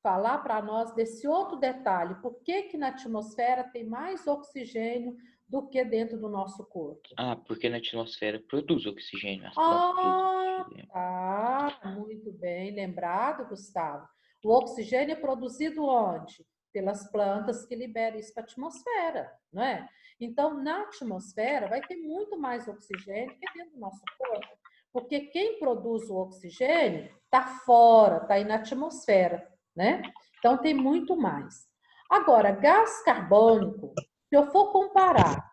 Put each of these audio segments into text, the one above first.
falar para nós desse outro detalhe. Por que que na atmosfera tem mais oxigênio do que dentro do nosso corpo? Ah, porque na atmosfera produz oxigênio. As plantas Ah, produzem. tá. Muito bem lembrado, Gustavo. O oxigênio é produzido onde? Pelas plantas que liberam isso para a atmosfera, não é? Então, na atmosfera vai ter muito mais oxigênio que dentro do nosso corpo. Porque quem produz o oxigênio está fora, está aí na atmosfera, né? Então, tem muito mais. Agora, gás carbônico, se eu for comparar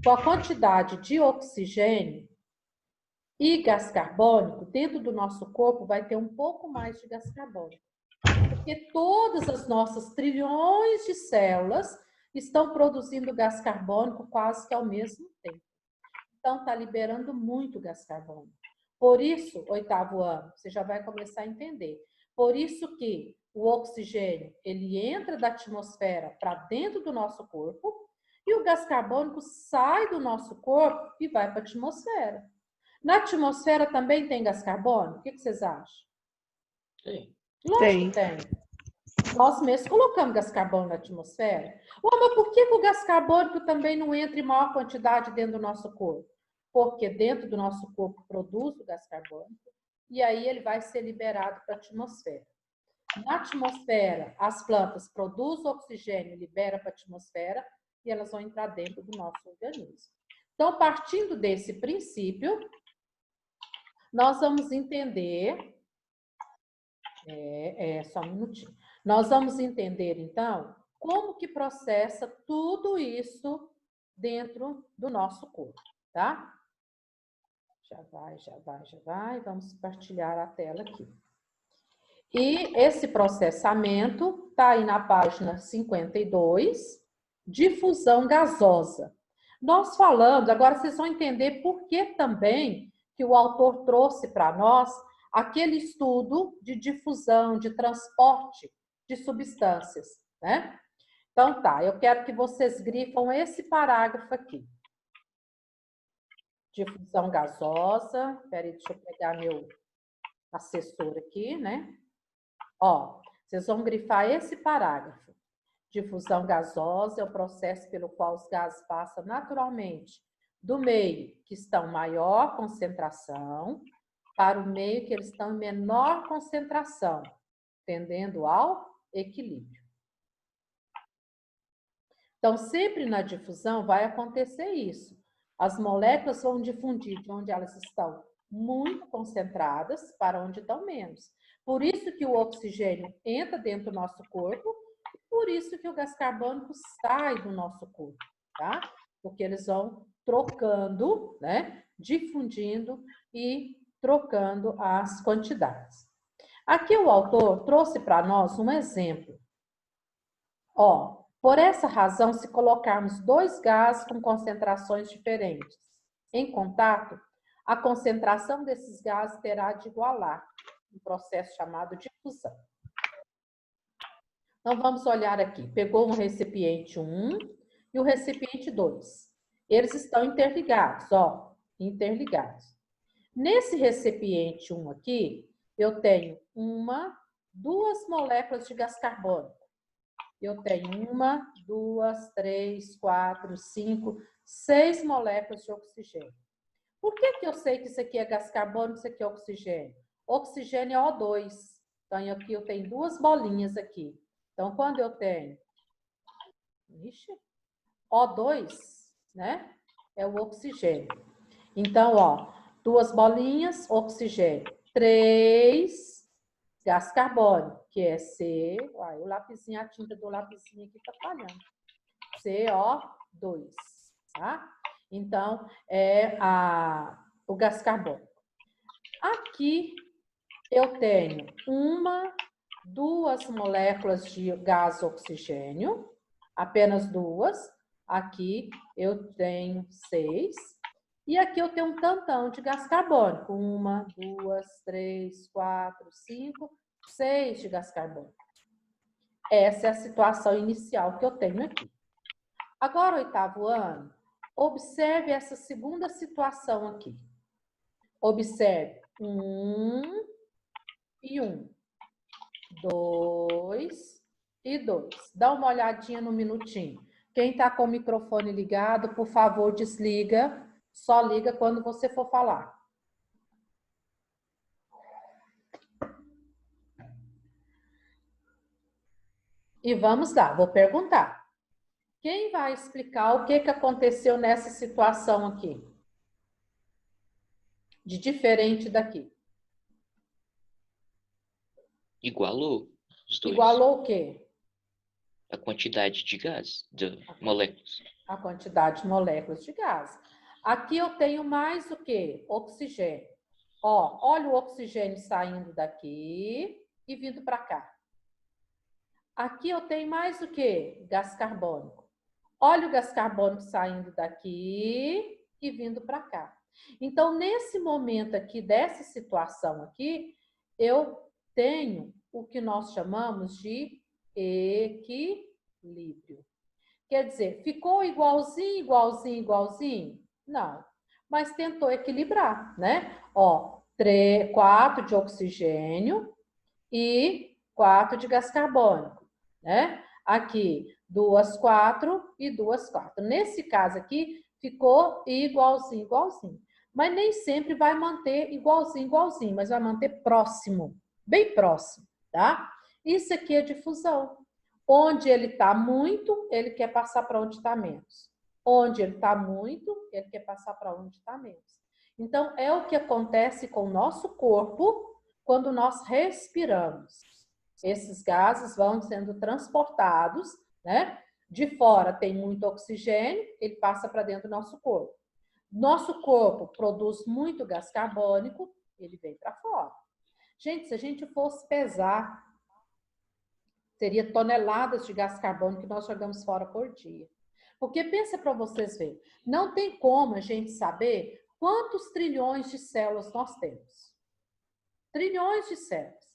com a quantidade de oxigênio e gás carbônico, dentro do nosso corpo vai ter um pouco mais de gás carbônico. Porque todas as nossas trilhões de células estão produzindo gás carbônico quase que ao mesmo tempo. Então, está liberando muito gás carbônico. Por isso, 8º ano, você já vai começar a entender. Por isso que o oxigênio, ele entra da atmosfera para dentro do nosso corpo e o gás carbônico sai do nosso corpo e vai para a atmosfera. Na atmosfera também tem gás carbônico? O que vocês acham? Tem. Lógico que tem. Nós mesmos colocamos gás carbônico na atmosfera. Mas por que o gás carbônico também não entra em maior quantidade dentro do nosso corpo? Porque dentro do nosso corpo produz o gás carbônico e aí ele vai ser liberado para a atmosfera. Na atmosfera, as plantas produzem oxigênio, liberam para a atmosfera e elas vão entrar dentro do nosso organismo. Então, partindo desse princípio, nós vamos entender... só um minutinho. Nós vamos entender, então, como que processa tudo isso dentro do nosso corpo, tá? Já vai. Vamos partilhar a tela aqui. E esse processamento está aí na página 52, difusão gasosa. Nós falamos, agora vocês vão entender por que também que o autor trouxe para nós aquele estudo de difusão, de transporte de substâncias, né? Então tá, eu quero que vocês grifam esse parágrafo aqui. Difusão gasosa, peraí, deixa eu pegar meu assessor aqui, né? Ó, vocês vão grifar esse parágrafo. Difusão gasosa é o processo pelo qual os gases passam naturalmente do meio que estão em maior concentração para o meio que eles estão em menor concentração, tendendo ao equilíbrio. Então, sempre na difusão vai acontecer isso. As moléculas vão difundir de onde elas estão muito concentradas para onde estão menos. Por isso que o oxigênio entra dentro do nosso corpo, e por isso que o gás carbônico sai do nosso corpo, tá? Porque eles vão trocando, né? Difundindo e trocando as quantidades. Aqui o autor trouxe para nós um exemplo. Ó, por essa razão, se colocarmos dois gases com concentrações diferentes em contato, a concentração desses gases terá de igualar, um processo chamado difusão. Então, vamos olhar aqui. Pegou um recipiente 1 e o recipiente 2. Eles estão interligados, ó, interligados. Nesse recipiente 1 aqui, eu tenho duas moléculas de gás carbônico. Eu tenho 1, 2, 3, 4, 5, 6 moléculas de oxigênio. Por que eu sei que isso aqui é gás carbônico e isso aqui é oxigênio? Oxigênio é O2. Então, aqui eu tenho duas bolinhas aqui. Então, quando eu tenho O2, né? É o oxigênio. Então, ó, duas bolinhas, oxigênio. 3, gás carbônico, que é o lapisinho, a tinta do lapisinho aqui tá falhando. CO2, tá? Então, é o gás carbônico. Aqui eu tenho 2 moléculas de gás oxigênio, apenas 2. Aqui eu tenho 6. E aqui eu tenho um tantão de gás carbônico. 1, 2, 3, 4, 5, 6 de gás carbônico. Essa é a situação inicial que eu tenho aqui. Agora, 8º ano, observe essa segunda situação aqui. Observe 1 e 1. 2 2 e 2. Dá uma olhadinha no minutinho. Quem está com o microfone ligado, por favor, desliga. Só liga quando você for falar. E vamos lá, vou perguntar. Quem vai explicar o que aconteceu nessa situação aqui? De diferente daqui. Igualou os dois. Igualou o quê? A quantidade de gás, de moléculas. A quantidade de moléculas de gás. Aqui eu tenho mais o quê? Oxigênio. Ó, olha o oxigênio saindo daqui e vindo para cá. Aqui eu tenho mais o quê? Gás carbônico. Olha o gás carbônico saindo daqui e vindo para cá. Então, nesse momento aqui, dessa situação aqui, eu tenho o que nós chamamos de equilíbrio. Quer dizer, ficou igualzinho, igualzinho, igualzinho? Não, mas tentou equilibrar, né? Ó, 4 de oxigênio e 4 de gás carbônico, né? Aqui, 2, 4 e 2, 4. Nesse caso aqui, ficou igualzinho, igualzinho. Mas nem sempre vai manter igualzinho, igualzinho, mas vai manter próximo, bem próximo, tá? Isso aqui é difusão. Onde ele está muito, ele quer passar para onde está menos. Onde ele está muito, ele quer passar para onde está menos. Então, é o que acontece com o nosso corpo quando nós respiramos. Esses gases vão sendo transportados, né? De fora tem muito oxigênio, ele passa para dentro do nosso corpo. Nosso corpo produz muito gás carbônico, ele vem para fora. Gente, se a gente fosse pesar, teria toneladas de gás carbônico que nós jogamos fora por dia. Porque pensa para vocês verem, não tem como a gente saber quantos trilhões de células nós temos. Trilhões de células.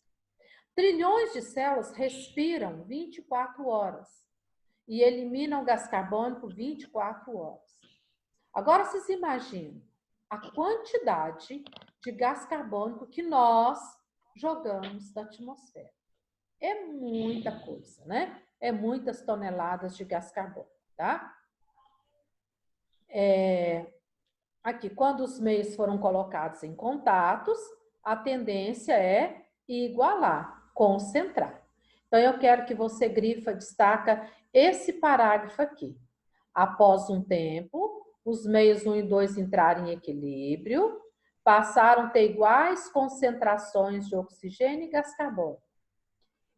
Trilhões de células respiram 24 horas e eliminam gás carbônico 24 horas. Agora vocês imaginam a quantidade de gás carbônico que nós jogamos da atmosfera. É muita coisa, né? É muitas toneladas de gás carbônico, tá? Aqui, quando os meios foram colocados em contatos, a tendência é igualar, concentrar. Então, eu quero que você grifa, destaca esse parágrafo aqui. Após um tempo, os meios 1 e 2 entraram em equilíbrio, passaram a ter iguais concentrações de oxigênio e gás carbônico.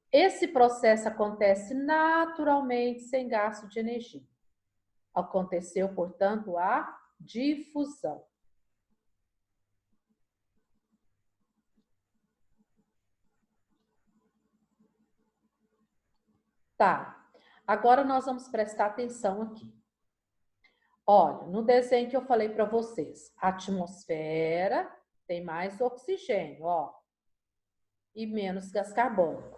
Esse processo acontece naturalmente, sem gasto de energia. Aconteceu, portanto, a difusão. Tá, agora nós vamos prestar atenção aqui. Olha, no desenho que eu falei para vocês, a atmosfera tem mais oxigênio, ó, e menos gás carbônico.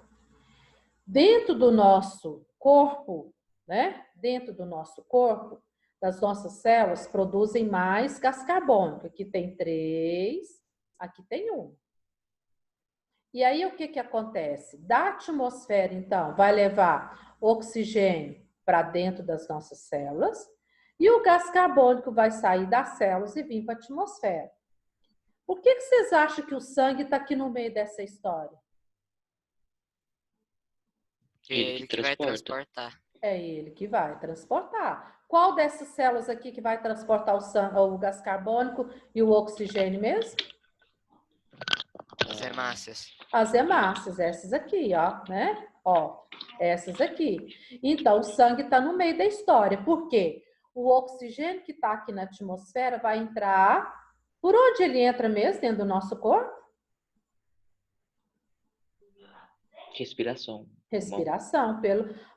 Dentro do nosso corpo, né? Dentro do nosso corpo, das nossas células produzem mais gás carbônico. Aqui tem 3, aqui tem 1. E aí o que acontece? Da atmosfera, então, vai levar oxigênio para dentro das nossas células e o gás carbônico vai sair das células e vir para a atmosfera. Por que vocês acham que o sangue está aqui no meio dessa história? Ele que vai transportar. É ele que vai transportar. Qual dessas células aqui que vai transportar o gás carbônico e o oxigênio mesmo? As hemácias. As hemácias, essas aqui, ó, né? Ó, essas aqui. Então, o sangue está no meio da história. Por quê? O oxigênio que está aqui na atmosfera vai entrar... Por onde ele entra mesmo, dentro do nosso corpo? Respiração. Respiração,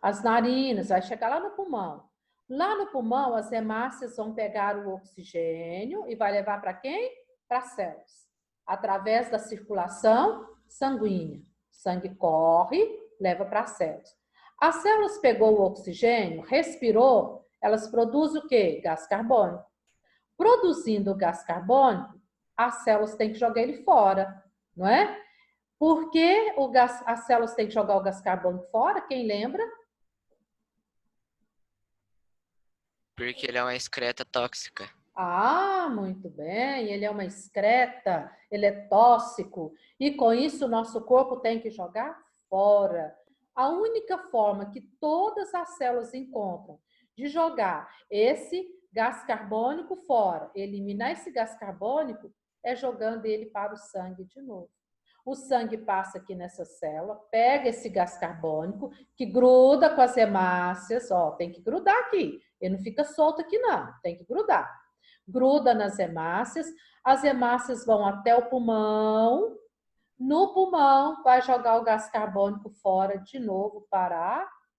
as narinas, vai chegar lá no pulmão. Lá no pulmão, as hemácias vão pegar o oxigênio e vai levar para quem? Para as células. Através da circulação sanguínea. O sangue corre, leva para as células. As células pegou o oxigênio, respirou, elas produzem o quê? Gás carbônico. Produzindo o gás carbônico, as células têm que jogar ele fora, não é? Por que as células têm que jogar o gás carbônico fora? Quem lembra? Porque ele é uma excreta tóxica. Ah, muito bem, ele é uma excreta, ele é tóxico, e com isso o nosso corpo tem que jogar fora. A única forma que todas as células encontram de jogar esse gás carbônico fora, eliminar esse gás carbônico, é jogando ele para o sangue de novo. O sangue passa aqui nessa célula, pega esse gás carbônico, que gruda com as hemácias, ó, tem que grudar aqui, ele não fica solto aqui não, tem que grudar. Gruda nas hemácias, as hemácias vão até o pulmão, no pulmão vai jogar o gás carbônico fora de novo para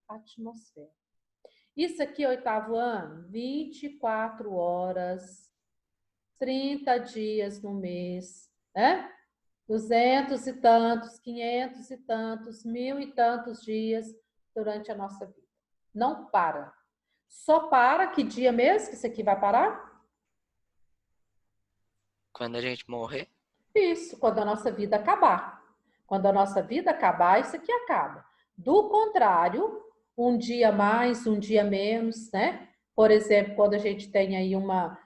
a atmosfera. Isso aqui, 8º ano, 24 horas, 30 dias no mês, né? 200 e tantos, 500 e tantos, 1000 e tantos dias durante a nossa vida. Não para. Só para que dia mesmo que isso aqui vai parar? Quando a gente morrer, Isso, quando a nossa vida acabar. Quando a nossa vida acabar, isso aqui acaba. Do contrário, um dia mais, um dia menos, né? Por exemplo, quando a gente tem aí uma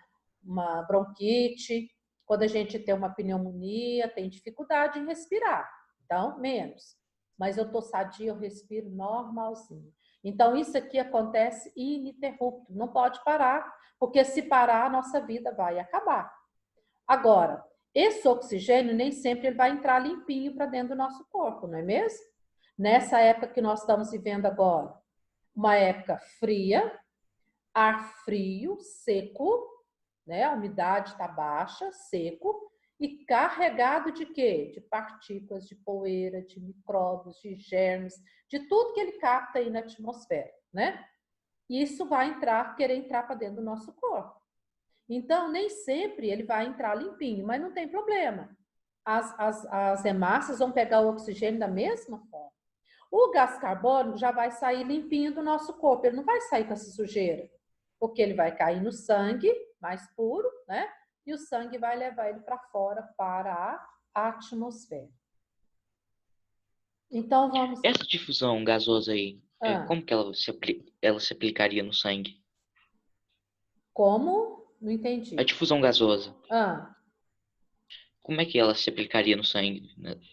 bronquite, quando a gente tem uma pneumonia, tem dificuldade em respirar. Então, menos. Mas eu tô sadia, eu respiro normalzinho. Então, isso aqui acontece ininterrupto, não pode parar, porque se parar, a nossa vida vai acabar. Agora, esse oxigênio nem sempre ele vai entrar limpinho para dentro do nosso corpo, não é mesmo? Nessa época que nós estamos vivendo agora, uma época fria, ar frio, seco, né? A umidade está baixa, seco, e carregado de quê? De partículas, de poeira, de micróbios, de germes, de tudo que ele capta aí na atmosfera, né? E isso vai querer entrar para dentro do nosso corpo. Então, nem sempre ele vai entrar limpinho, mas não tem problema. As hemácias vão pegar o oxigênio da mesma forma. O gás carbônico já vai sair limpinho do nosso corpo, ele não vai sair com essa sujeira, porque ele vai cair no sangue, mais puro, né? E o sangue vai levar ele para fora, para a atmosfera. Então, vamos... Essa difusão gasosa aí, Ah, como que ela se aplicaria no sangue? como? Não A entendi. difusão gasosa, Ah, como é que ela se aplicaria no sangue?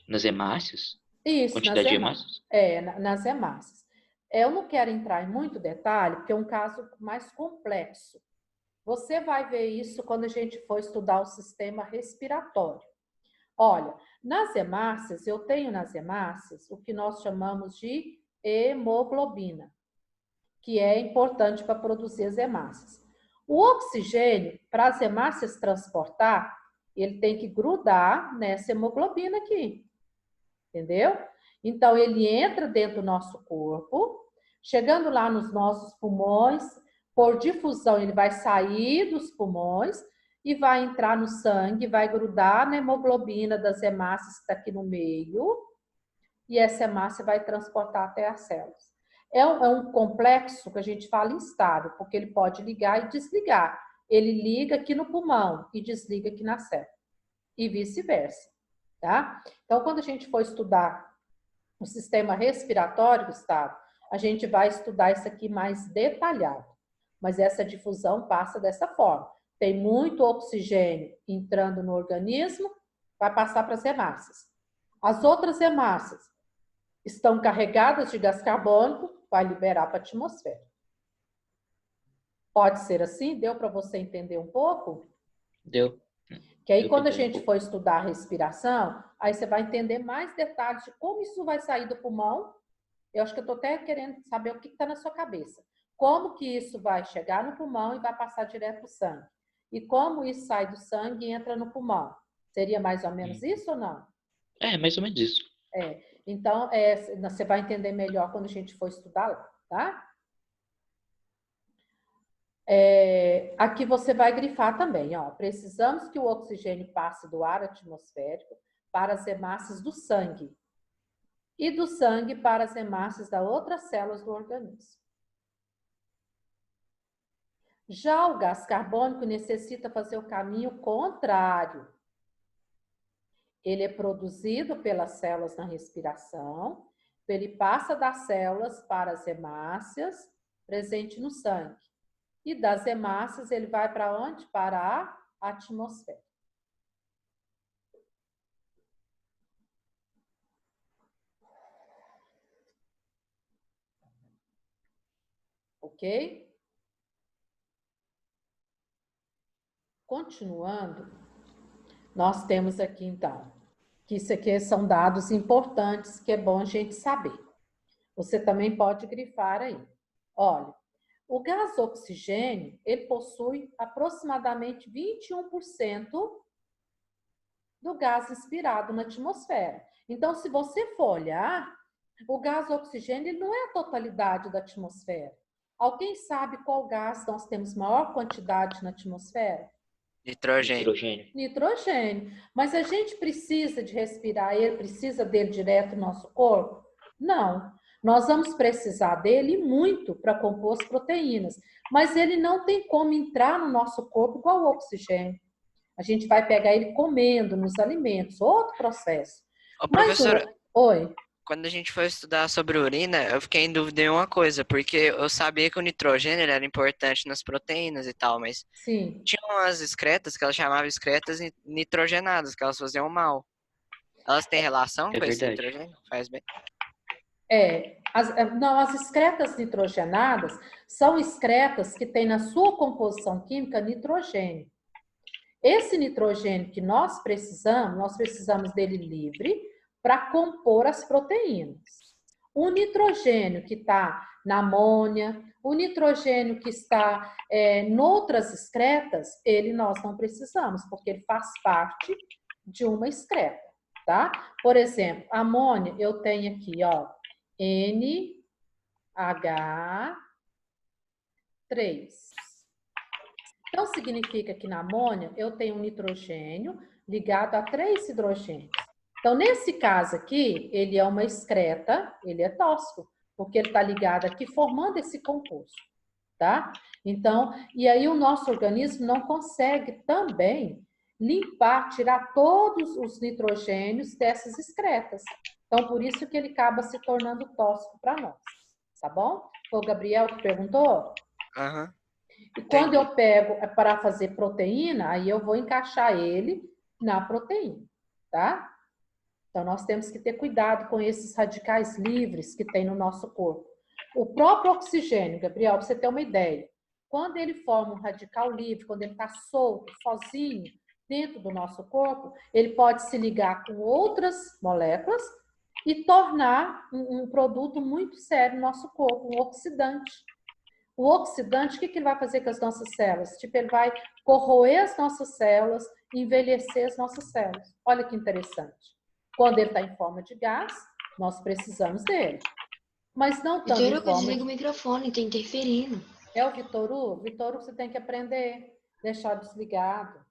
Nas hemácias? isso, Quantidade de hemácias? nas hemácias. Eu não quero entrar em muito detalhe, porque é um caso mais complexo. Você vai ver isso quando a gente for estudar o sistema respiratório. Olha, nas hemácias, eu tenho nas hemácias o que nós chamamos de hemoglobina, que é importante para produzir as hemácias. O oxigênio, para as hemácias transportar, ele tem que grudar nessa hemoglobina aqui, entendeu? Então, ele entra dentro do nosso corpo, chegando lá nos nossos pulmões, por difusão, ele vai sair dos pulmões e vai entrar no sangue, vai grudar na hemoglobina das hemácias que está aqui no meio, e essa hemácia vai transportar até as células. É um complexo que a gente fala instável, porque ele pode ligar e desligar. Ele liga aqui no pulmão e desliga aqui na célula, e vice-versa, tá? Então, quando a gente for estudar o sistema respiratório, Gustavo, a gente vai estudar isso aqui mais detalhado. Mas essa difusão passa dessa forma. Tem muito oxigênio entrando no organismo, vai passar para as hemácias. As outras hemácias estão carregadas de gás carbônico, vai liberar para a atmosfera. Pode ser assim? Deu para você entender um pouco? Deu. Que aí, Deu quando a pra entender um gente pouco. for estudar a respiração, aí você vai entender mais detalhes de como isso vai sair do pulmão. Eu acho que eu estou até querendo saber o que está na sua cabeça. Como que isso vai chegar no pulmão e vai passar direto para o sangue? E como isso sai do sangue e entra no pulmão? Seria mais ou menos isso ou não? Mais ou menos isso. Então, você vai entender melhor quando a gente for estudar lá, tá? Aqui você vai grifar também, ó. Precisamos que o oxigênio passe do ar atmosférico para as hemácias do sangue e do sangue para as hemácias das outras células do organismo. Já o gás carbônico necessita fazer o caminho contrário. Ele é produzido pelas células na respiração, ele passa das células para as hemácias, presente no sangue. E das hemácias ele vai para onde? Para a atmosfera. Ok? Continuando, nós temos aqui então, que isso aqui são dados importantes que é bom a gente saber. Você também pode grifar aí. Olha, o gás oxigênio, ele possui aproximadamente 21% do gás inspirado na atmosfera. Então, se você for olhar, o gás oxigênio ele não é a totalidade da atmosfera. Alguém sabe qual gás nós temos maior quantidade na atmosfera? Nitrogênio. Nitrogênio. Mas a gente precisa de respirar ele, precisa dele direto no nosso corpo? Não. Nós vamos precisar dele muito para compor as proteínas, mas ele não tem como entrar no nosso corpo igual o oxigênio. A gente vai pegar ele comendo nos alimentos, outro processo. Ô, Mas professora, Oi. quando a gente foi estudar sobre urina, eu fiquei em dúvida em uma coisa, porque eu sabia que o nitrogênio ele era importante nas proteínas e tal, mas Sim. tinha umas excretas que elas chamavam excretas nitrogenadas, que elas faziam mal. Elas têm relação É com esse verdade. nitrogênio? Faz bem. As excretas nitrogenadas são excretas que têm na sua composição química nitrogênio. Esse nitrogênio que nós precisamos dele livre para compor as proteínas. O nitrogênio que está na amônia, o nitrogênio que está noutras excretas, ele nós não precisamos, porque ele faz parte de uma excreta, tá? Por exemplo, amônia, eu tenho aqui, ó, NH3. Então, significa que na amônia eu tenho um nitrogênio ligado a 3 hidrogênios. Então, nesse caso aqui, ele é uma excreta, ele é tóxico, porque ele está ligado aqui formando esse composto, tá? Então, e aí o nosso organismo não consegue também limpar, tirar todos os nitrogênios dessas excretas. Então, por isso que ele acaba se tornando tóxico para nós, tá bom? Foi o Gabriel que perguntou? Aham. E quando eu pego para fazer proteína, aí eu vou encaixar ele na proteína, tá? Então, nós temos que ter cuidado com esses radicais livres que tem no nosso corpo. O próprio oxigênio, Gabriel, para você ter uma ideia, quando ele forma um radical livre, quando ele está solto, sozinho, dentro do nosso corpo, ele pode se ligar com outras moléculas e tornar um produto muito sério no nosso corpo, um oxidante. O oxidante, o que ele vai fazer com as nossas células? Tipo, ele vai corroer as nossas células, envelhecer as nossas células. Olha que interessante. Quando ele está em forma de gás, nós precisamos dele. Mas não tanto em forma desliga o microfone, tá interferindo. É o Vitoru? Vitoru, você tem que aprender, deixar desligado.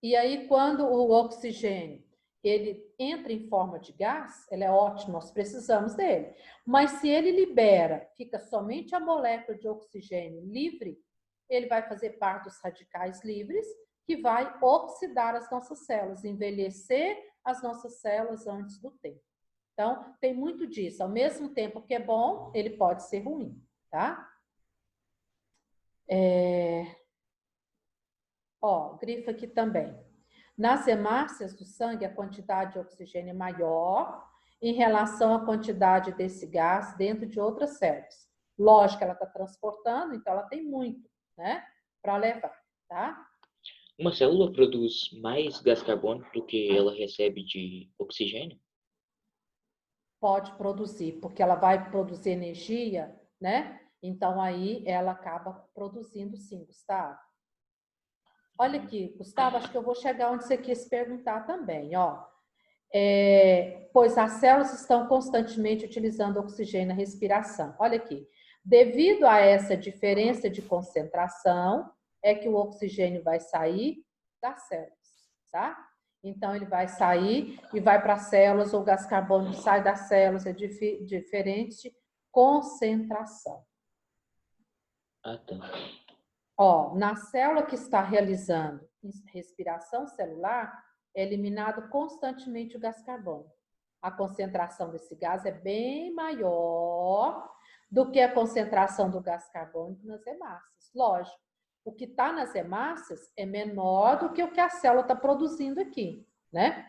E aí, quando o oxigênio ele entra em forma de gás, ele é ótimo, nós precisamos dele. Mas se ele libera, fica somente a molécula de oxigênio livre, ele vai fazer parte dos radicais livres, que vai oxidar as nossas células, envelhecer as nossas células antes do tempo. Então, tem muito disso. Ao mesmo tempo que é bom, ele pode ser ruim, tá? Ó, grifa aqui também. Nas hemácias do sangue, a quantidade de oxigênio é maior em relação à quantidade desse gás dentro de outras células. Lógico que ela está transportando, então ela tem muito, né, para levar, tá? Uma célula produz mais gás carbônico do que ela recebe de oxigênio? Pode produzir, porque ela vai produzir energia, né? Então aí ela acaba produzindo sim, Gustavo. Olha aqui, Gustavo, acho que eu vou chegar onde você quis perguntar também, ó. Pois as células estão constantemente utilizando oxigênio na respiração. Olha aqui, devido a essa diferença de concentração, é que o oxigênio vai sair das células, tá? Então, ele vai sair e vai para as células, o gás carbônico sai das células, é diferente concentração. Ah, tá. Ó, na célula que está realizando respiração celular, é eliminado constantemente o gás carbônico. A concentração desse gás é bem maior do que a concentração do gás carbônico nas hemácias. Lógico, o que está nas hemácias é menor do que o que a célula está produzindo aqui, né?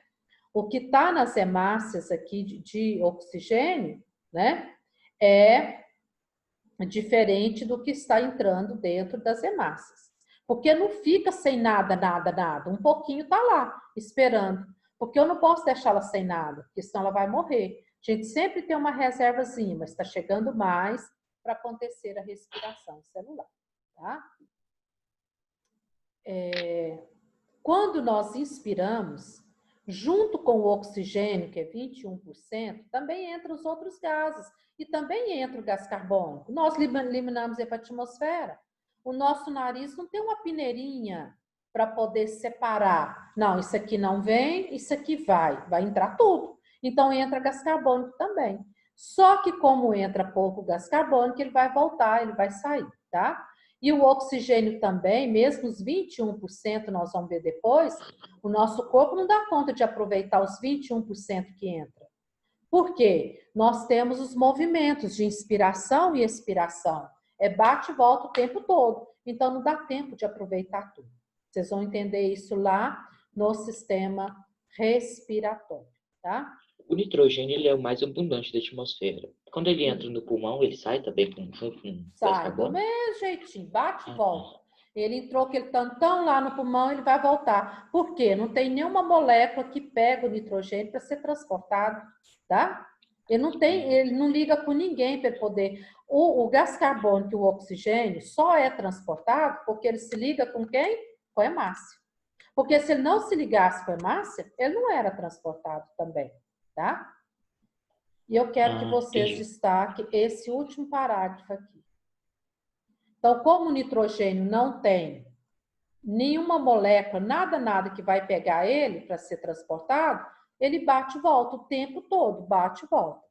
O que está nas hemácias aqui de oxigênio, né, é diferente do que está entrando dentro das hemácias. Porque não fica sem nada, nada, nada. Um pouquinho está lá, esperando. Porque eu não posso deixá-la sem nada, porque senão ela vai morrer. A gente sempre tem uma reservazinha, mas está chegando mais para acontecer a respiração celular, tá? Quando nós inspiramos, junto com o oxigênio, que é 21%, também entra os outros gases e também entra o gás carbônico. Nós eliminamos ele para a atmosfera. O nosso nariz não tem uma peneirinha para poder separar. Não, isso aqui não vem, isso aqui vai entrar tudo. Então entra gás carbônico também. Só que como entra pouco gás carbônico, ele vai voltar, ele vai sair, tá? E o oxigênio também, mesmo os 21%, nós vamos ver depois, o nosso corpo não dá conta de aproveitar os 21% que entra. Por quê? Nós temos os movimentos de inspiração e expiração. É bate e volta o tempo todo. Então, não dá tempo de aproveitar tudo. Vocês vão entender isso lá no sistema respiratório, tá? O nitrogênio ele é o mais abundante da atmosfera. Quando ele entra no pulmão, ele sai também junto com gás Sai do carbônico? mesmo jeitinho, bate e volta. Ele entrou aquele tantão lá no pulmão, ele vai voltar. Por quê? Não tem nenhuma molécula que pega o nitrogênio para ser transportado, tá? Ele não liga com ninguém para poder. O gás carbônico e o oxigênio só é transportado porque ele se liga com quem? Com a hemácia. Porque se ele não se ligasse com a hemácia, ele não era transportado também, tá? E eu quero que vocês destaquem esse último parágrafo aqui. Então, como o nitrogênio não tem nenhuma molécula, nada que vai pegar ele para ser transportado, ele bate e volta o tempo todo, bate e volta.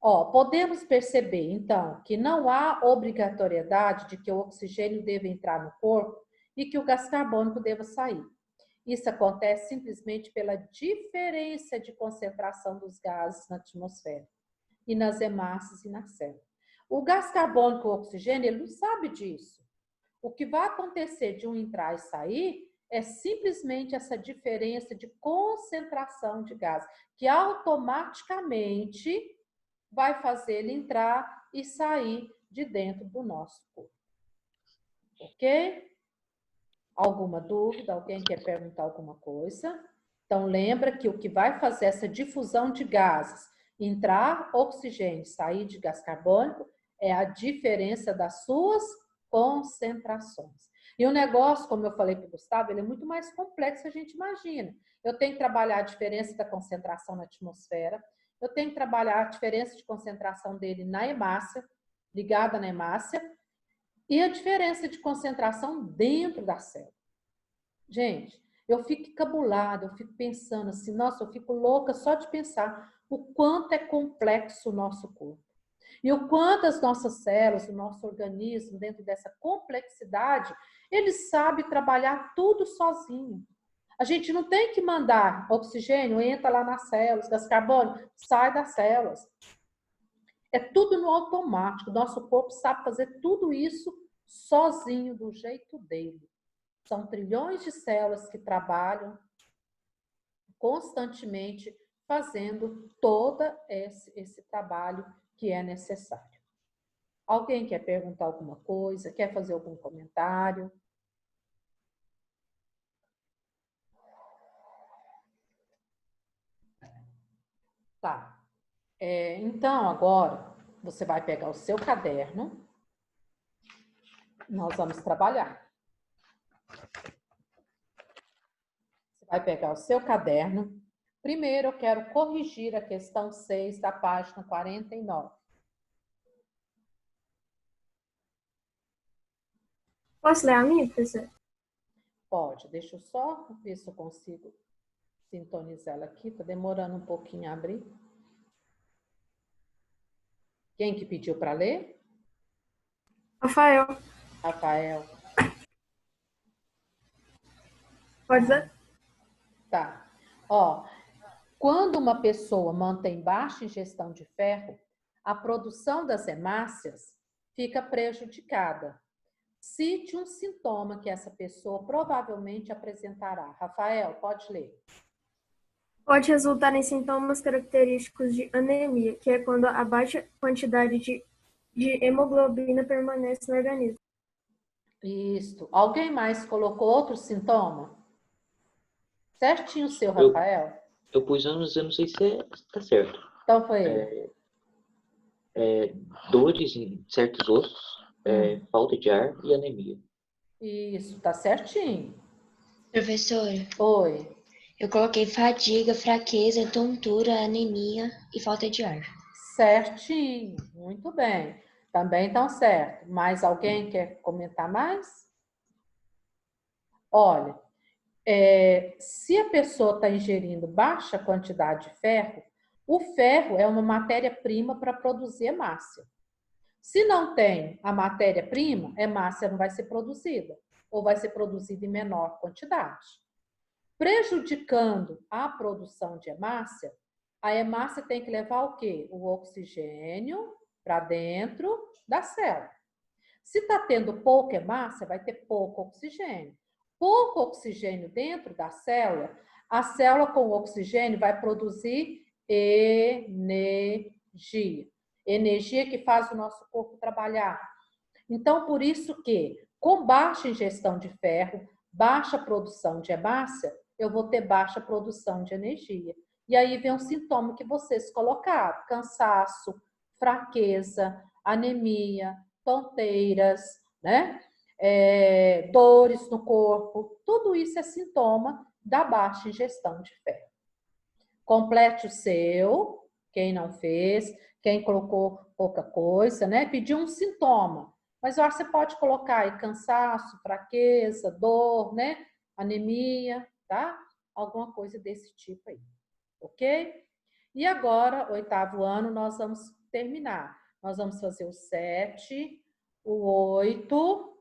Ó, podemos perceber, então, que não há obrigatoriedade de que o oxigênio deva entrar no corpo e que o gás carbônico deva sair. Isso acontece simplesmente pela diferença de concentração dos gases na atmosfera e nas hemácias e na célula. O gás carbônico e o oxigênio, ele não sabe disso. O que vai acontecer de um entrar e sair é simplesmente essa diferença de concentração de gás, que automaticamente vai fazer ele entrar e sair de dentro do nosso corpo. Ok? Alguma dúvida? Alguém quer perguntar alguma coisa? Então, lembra que o que vai fazer essa difusão de gases, entrar oxigênio, sair de gás carbônico, é a diferença das suas concentrações. E o negócio, como eu falei para o Gustavo, ele é muito mais complexo que a gente imagina. Eu tenho que trabalhar a diferença da concentração na atmosfera, eu tenho que trabalhar a diferença de concentração dele na hemácia, ligada na hemácia, e a diferença de concentração dentro da célula. Gente, eu fico encabulada, eu fico pensando assim, nossa, eu fico louca só de pensar o quanto é complexo o nosso corpo. E o quanto as nossas células, o nosso organismo, dentro dessa complexidade, ele sabe trabalhar tudo sozinho. A gente não tem que mandar oxigênio, entra lá nas células, gás carbônico, sai das células. É tudo no automático. Nosso corpo sabe fazer tudo isso sozinho, do jeito dele. São trilhões de células que trabalham constantemente fazendo todo esse trabalho que é necessário. Alguém quer perguntar alguma coisa? Quer fazer algum comentário? Tá. Então, agora, você vai pegar o seu caderno. Nós vamos trabalhar. Você vai pegar o seu caderno. Primeiro, eu quero corrigir a questão 6 da página 49. Posso ler a minha, professora? Pode. Deixa eu só ver se eu consigo sintonizar ela aqui. Está demorando um pouquinho a abrir. Quem que pediu para ler? Rafael, Rafael. pode ser? Tá. Ó, quando uma pessoa mantém baixa ingestão de ferro, a produção das hemácias fica prejudicada. Cite um sintoma que essa pessoa provavelmente apresentará. Rafael, pode ler. Pode resultar em sintomas característicos de anemia, que é quando a baixa quantidade de hemoglobina permanece no organismo. Isso. Alguém mais colocou outro sintoma? Certinho o seu, Eu- Rafael. Eu pus anos, eu não sei se tá certo. Então foi ele. Dores em certos ossos, falta de ar e anemia. Isso, tá certinho. Professora, Oi. eu coloquei fadiga, fraqueza, tontura, anemia e falta de ar. Certinho. Muito bem. Também estão certo. Mais alguém quer comentar mais? Olha, se a pessoa está ingerindo baixa quantidade de ferro, o ferro é uma matéria-prima para produzir hemácia. Se não tem a matéria-prima, hemácia não vai ser produzida, ou vai ser produzida em menor quantidade. Prejudicando a produção de hemácia, a hemácia tem que levar o quê? O oxigênio para dentro da célula. Se está tendo pouca hemácia, vai ter pouco oxigênio. Pouco oxigênio dentro da célula, a célula com o oxigênio vai produzir energia. Energia que faz o nosso corpo trabalhar. Então, por isso que, com baixa ingestão de ferro, baixa produção de hemácia, eu vou ter baixa produção de energia. E aí vem um sintoma que vocês colocaram: cansaço, fraqueza, anemia, tonteiras, né? Dores no corpo. Tudo isso é sintoma da baixa ingestão de ferro. Complete o seu, quem não fez, quem colocou pouca coisa, né? Pediu um sintoma. Mas eu acho que você pode colocar aí cansaço, fraqueza, dor, né? Anemia, tá? Alguma coisa desse tipo aí, ok? E agora, 8º ano, nós vamos terminar. Nós vamos fazer o 7, o 8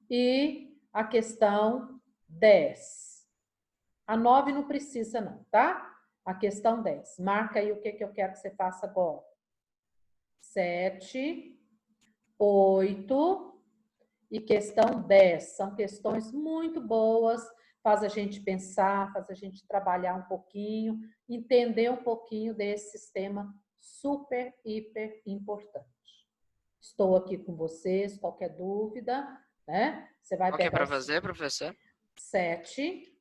e a questão 10. A 9 não precisa não, tá? A questão 10. Marca aí o que eu quero que você faça agora. 7, 8 e questão 10. São questões muito boas, faz a gente pensar, faz a gente trabalhar um pouquinho, entender um pouquinho desse sistema super, hiper importante. Estou aqui com vocês, qualquer dúvida, né? Você vai O que é pegar para fazer, professor? 7,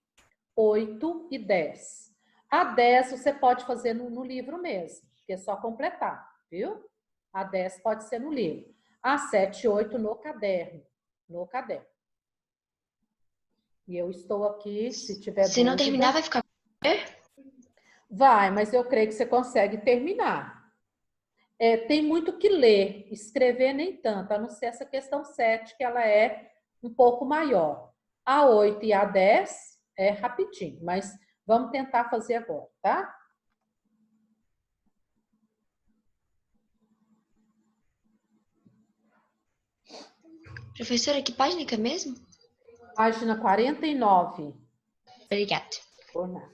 8 e 10. A 10 você pode fazer no livro mesmo, que é só completar, viu? A 10 pode ser no livro. A 7 e 8 no caderno. No caderno. E eu estou aqui, se tiver Se não dúvida... terminar, vai ficar... Vai, mas eu creio que você consegue terminar. Tem muito que ler, escrever nem tanto, a não ser essa questão 7, que ela é um pouco maior. A 8 e a 10 é rapidinho, mas vamos tentar fazer agora, tá? Professora, que página que é mesmo? Página 49. Obrigada. Por nada.